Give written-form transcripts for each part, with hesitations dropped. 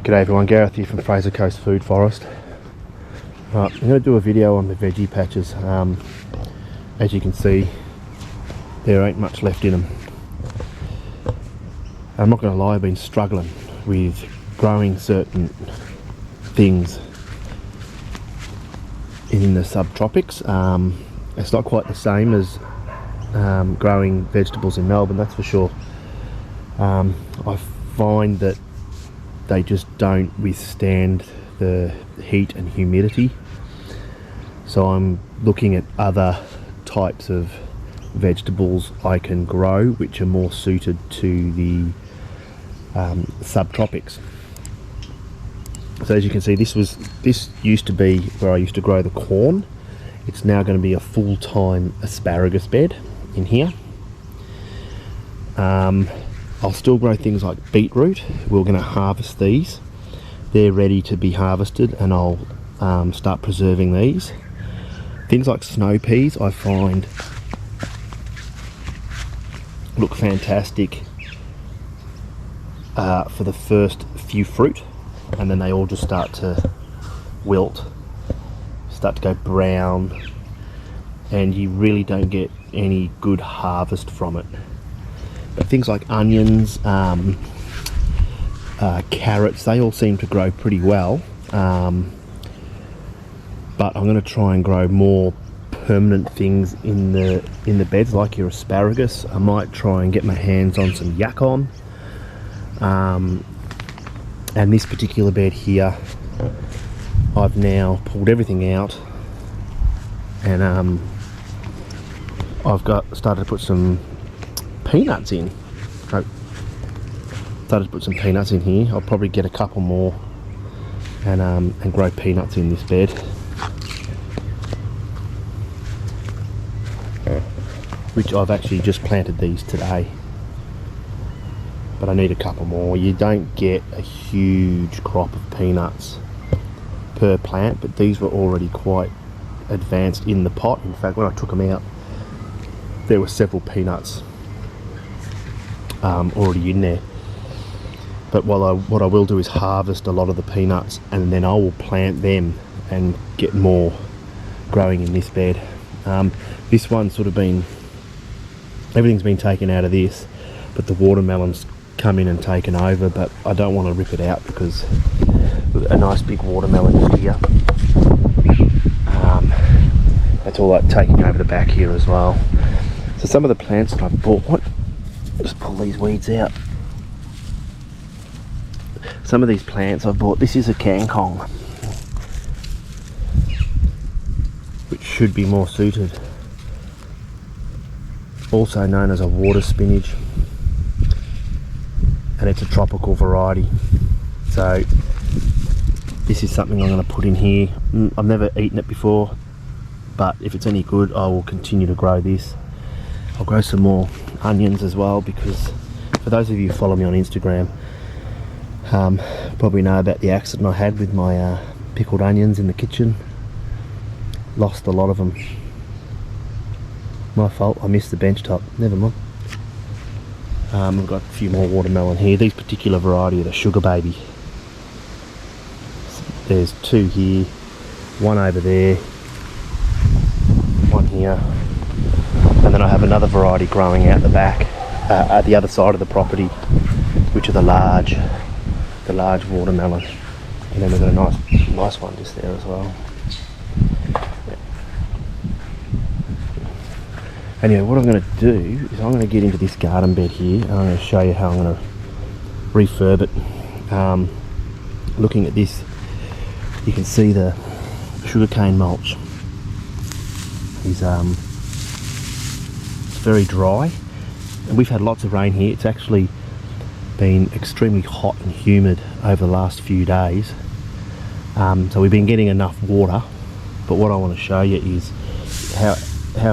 G'day everyone, Gareth here from Fraser Coast Food Forest. Right, I'm going to do a video on the veggie patches. As you can see, there ain't much left in them. I'm not going to lie, I've been struggling with growing certain things in the subtropics. It's not quite the same as growing vegetables in Melbourne, that's for sure. I find that they just don't withstand the heat and humidity, so I'm looking at other types of vegetables I can grow which are more suited to the subtropics. So as you can see, this used to be where I used to grow the corn. It's now going to be a full-time asparagus bed in here. I'll still grow things like beetroot. We're going to harvest these. They're ready to be harvested, and I'll start preserving these. Things like snow peas I find look fantastic for the first few fruit, and then they all just start to wilt, start to go brown, and you really don't get any good harvest from it. But things like onions, carrots, they all seem to grow pretty well. But I'm going to try and grow more permanent things in the beds, like your asparagus. I might try and get my hands on some yacon. And this particular bed here, I've now pulled everything out, and I've started to put some peanuts in. Started to put some peanuts in here. I'll probably get a couple more and grow peanuts in this bed, which I've actually just planted these today, but I need a couple more. You don't get a huge crop of peanuts per plant, but these were already quite advanced in the pot. In fact, when I took them out, there were several peanuts already in there. But what I will do is harvest a lot of the peanuts, and then I will plant them and get more growing in this bed. This one's sort of been, everything's been taken out of this, but the watermelon's come in and taken over. But I don't want to rip it out because a nice big watermelon is here. That's all like taking over the back here as well. So some of the plants that I've bought, just pull these weeds out. Some of these plants I've bought, this is a kangkong, which should be more suited. Also known as a water spinach, and it's a tropical variety. So this is something I'm going to put in here. I've never eaten it before, but if it's any good, I will continue to grow this. I'll grow some more onions as well, because for those of you who follow me on Instagram, probably know about the accident I had with my pickled onions in the kitchen. Lost a lot of them. My fault, I missed the bench top. Never mind. I've got a few more watermelon here. These particular variety are the Sugar Baby. There's two here, one over there, one here, and then I have another variety growing out the back, at the other side of the property, which are the large watermelon. And then we've got a nice one just there as well. Yeah. Anyway, what I'm going to do is I'm going to get into this garden bed here, and I'm going to show you how I'm going to refurb it. Looking at this, you can see the sugarcane mulch is it's very dry, and we've had lots of rain here. It's actually been extremely hot and humid over the last few days, so we've been getting enough water. But what I want to show you is how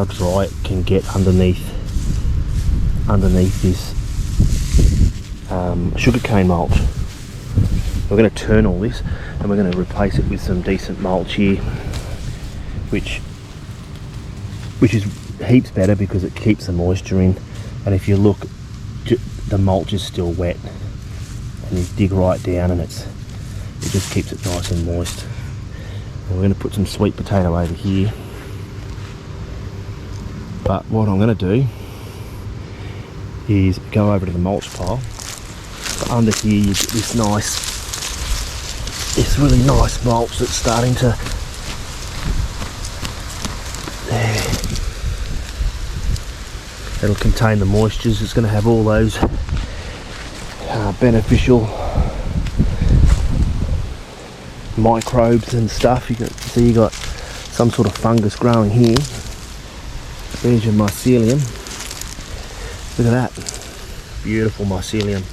dry it can get underneath this sugarcane mulch. We're going to turn all this, and we're going to replace it with some decent mulch here, which is heaps better because it keeps the moisture in. And if you look, the mulch is still wet, and you dig right down and it's It just keeps it nice and moist. And we're going to put some sweet potato over here. But what I'm going to do is go over to the mulch pile. So under here you get this really nice mulch that's starting to, there. It'll contain the moistures. It's going to have all those beneficial microbes and stuff. You got some sort of fungus growing here. There's your mycelium. Look at that. Beautiful mycelium.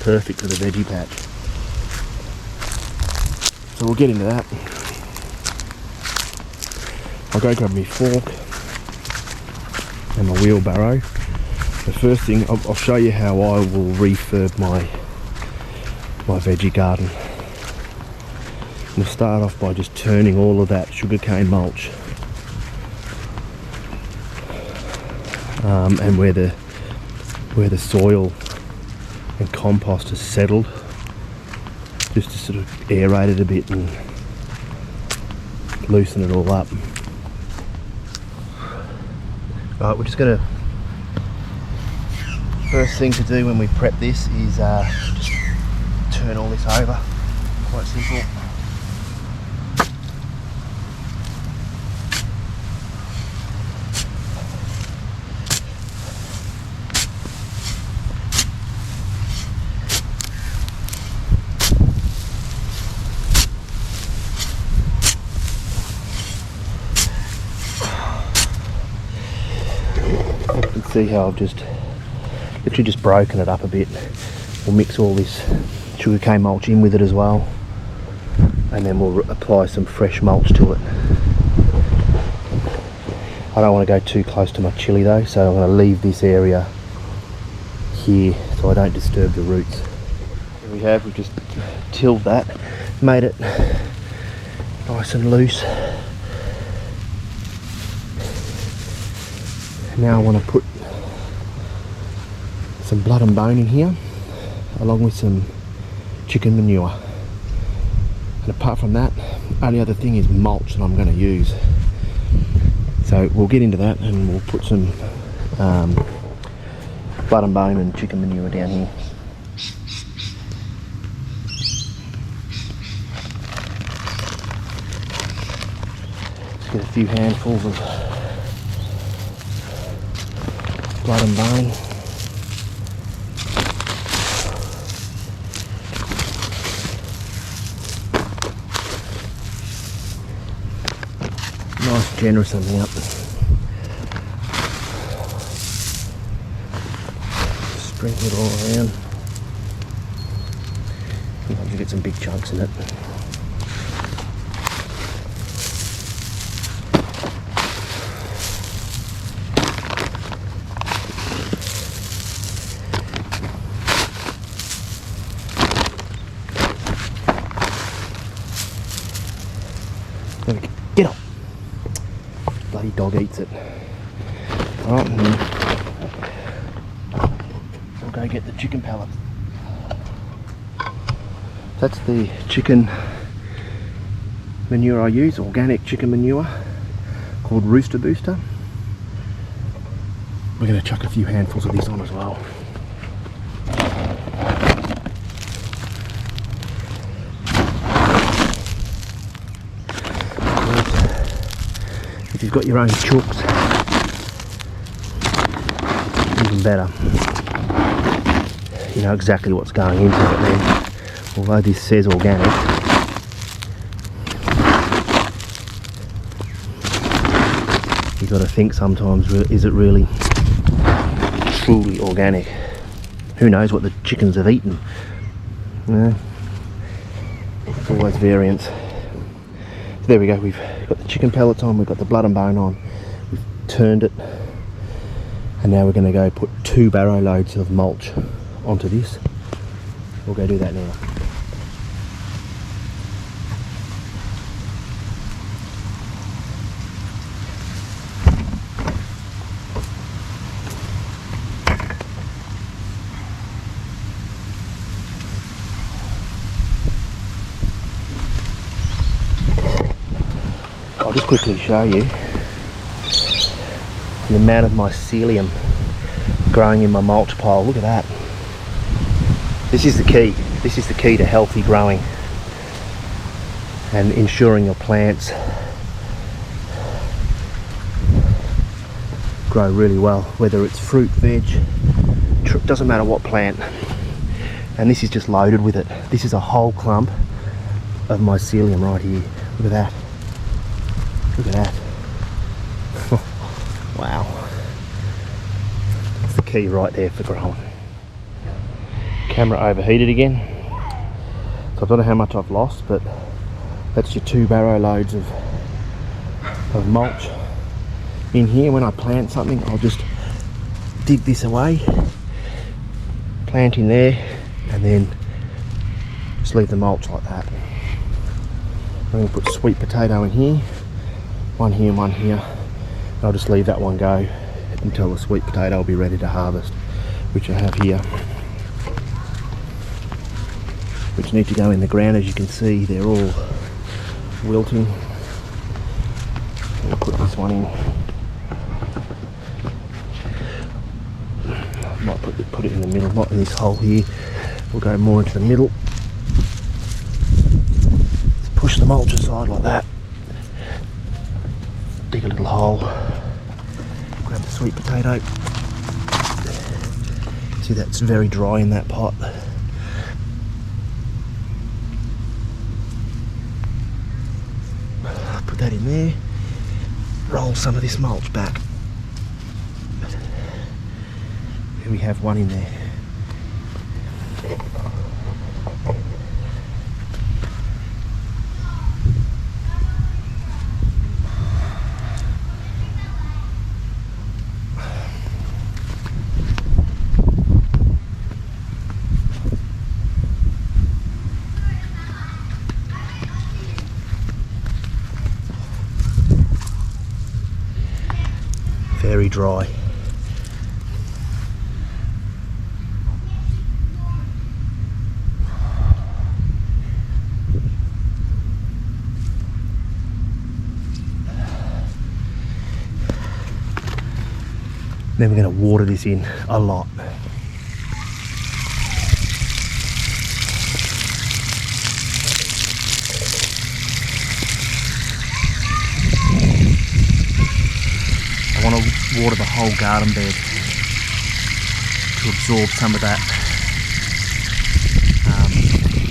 Perfect for the veggie patch. So we'll get into that. I'll go grab my fork and my wheelbarrow. The first thing, I'll show you how I will refurb my veggie garden. We'll start off by just turning all of that sugarcane mulch and where the soil and compost has settled, just to sort of aerate it a bit and loosen it all up. Right, we're just going to, first thing to do when we prep this is just turn all this over. Quite simple. See how I've literally just broken it up a bit. We'll mix all this sugarcane mulch in with it as well, and then we'll apply some fresh mulch to it. I don't want to go too close to my chilli though, so I'm going to leave this area here so I don't disturb the roots. Here we've just tilled that, made it nice and loose. Now I want to put some blood and bone in here, along with some chicken manure. And apart from that, only other thing is mulch that I'm going to use. So we'll get into that and we'll put some blood and bone and chicken manure down here. Let's get a few handfuls of blood and bone. Nice generous amount. Sprinkle it all around. Sometimes you get some big chunks in it. Get up! Bloody dog eats it. Alright, we'll go get the chicken pellets. That's the chicken manure I use, organic chicken manure, called Rooster Booster. We're going to chuck a few handfuls of this on as well. If you've got your own chooks, even better. You know exactly what's going into it then. Although this says organic, you've got to think sometimes, is it really truly organic? Who knows what the chickens have eaten? There's always variance. So there we go, we've got the chicken pellets on, we've got the blood and bone on, we've turned it, and now we're going to go put 2 barrow loads of mulch onto this. We'll go do that now. I'll just quickly show you the amount of mycelium growing in my mulch pile. Look at that. This is the key. This is the key to healthy growing and ensuring your plants grow really well, whether it's fruit, veg, doesn't matter what plant. And this is just loaded with it. This is a whole clump of mycelium right here. Look at that. Look at that. Wow. That's the key right there for growing. Camera overheated again. So I don't know how much I've lost, but that's your 2 barrow loads of mulch in here. When I plant something, I'll just dig this away, plant in there, and then just leave the mulch like that. I'm going to put sweet potato in here, one here and one here, and I'll just leave that one go until the sweet potato will be ready to harvest, which I have here, which need to go in the ground. As you can see, they're all wilting. I'll put this one in. I might put it in the middle, not in this hole here. We'll go more into the middle. Just push the mulch aside like that. Dig a little hole. Grab the sweet potato. See, that's very dry in that pot. Put that in there. Roll some of this mulch back. There we have one in there. Very dry. Then we're going to water this in a lot. I want to water the whole garden bed to absorb some of that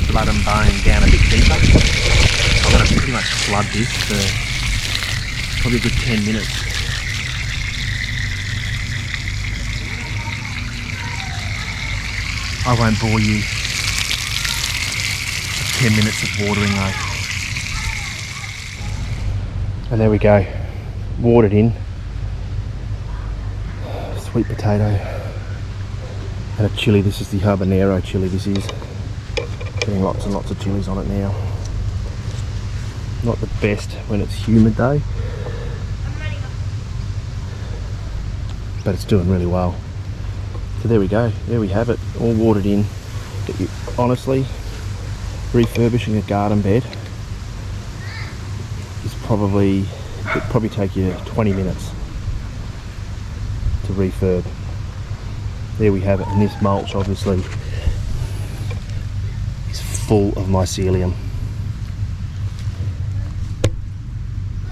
blood and bone down a bit deeper. I'm going to pretty much flood this for probably a good 10 minutes. I won't bore you. 10 minutes of watering though. And there we go. Watered in. Sweet potato. And a chilli. This is the habanero chilli. This is. Getting lots and lots of chilies on it now. Not the best when it's humid though. But it's doing really well. So there we go, there we have it, all watered in. Honestly, refurbishing a garden bed is it'd probably take you 20 minutes to refurb. There we have it, and this mulch obviously is full of mycelium.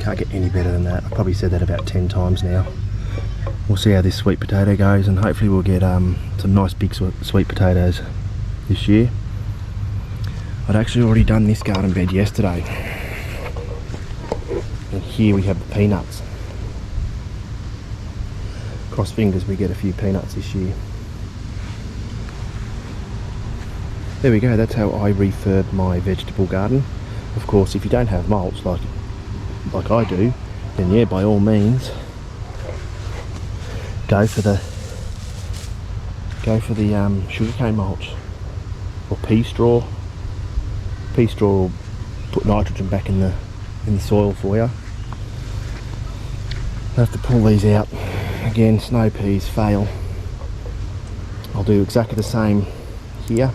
Can't get any better than that. I've probably said that about 10 times now. We'll see how this sweet potato goes, and hopefully we'll get some nice big sweet potatoes this year. I'd actually already done this garden bed yesterday, and here we have the peanuts. Cross fingers we get a few peanuts this year. There we go, that's how I refurb my vegetable garden. Of course, if you don't have mulch like I do, then yeah, by all means go for the sugarcane mulch or pea straw. Pea straw will put nitrogen back in the soil for you. I have to pull these out again. Snow peas fail. I'll do exactly the same here.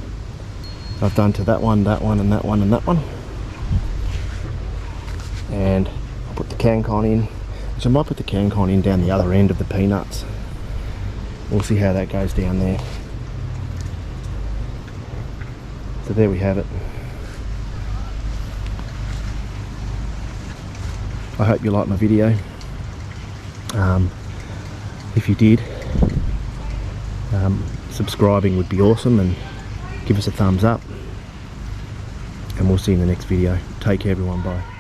I've done to that one, and that one, and that one, and that one, and Put the CanCon in, which I might put the CanCon in down the other end of the peanuts. We'll see how that goes down there. So there we have it. I hope you liked my video. If you did, subscribing would be awesome, and give us a thumbs up, and we'll see you in the next video. Take care everyone, bye.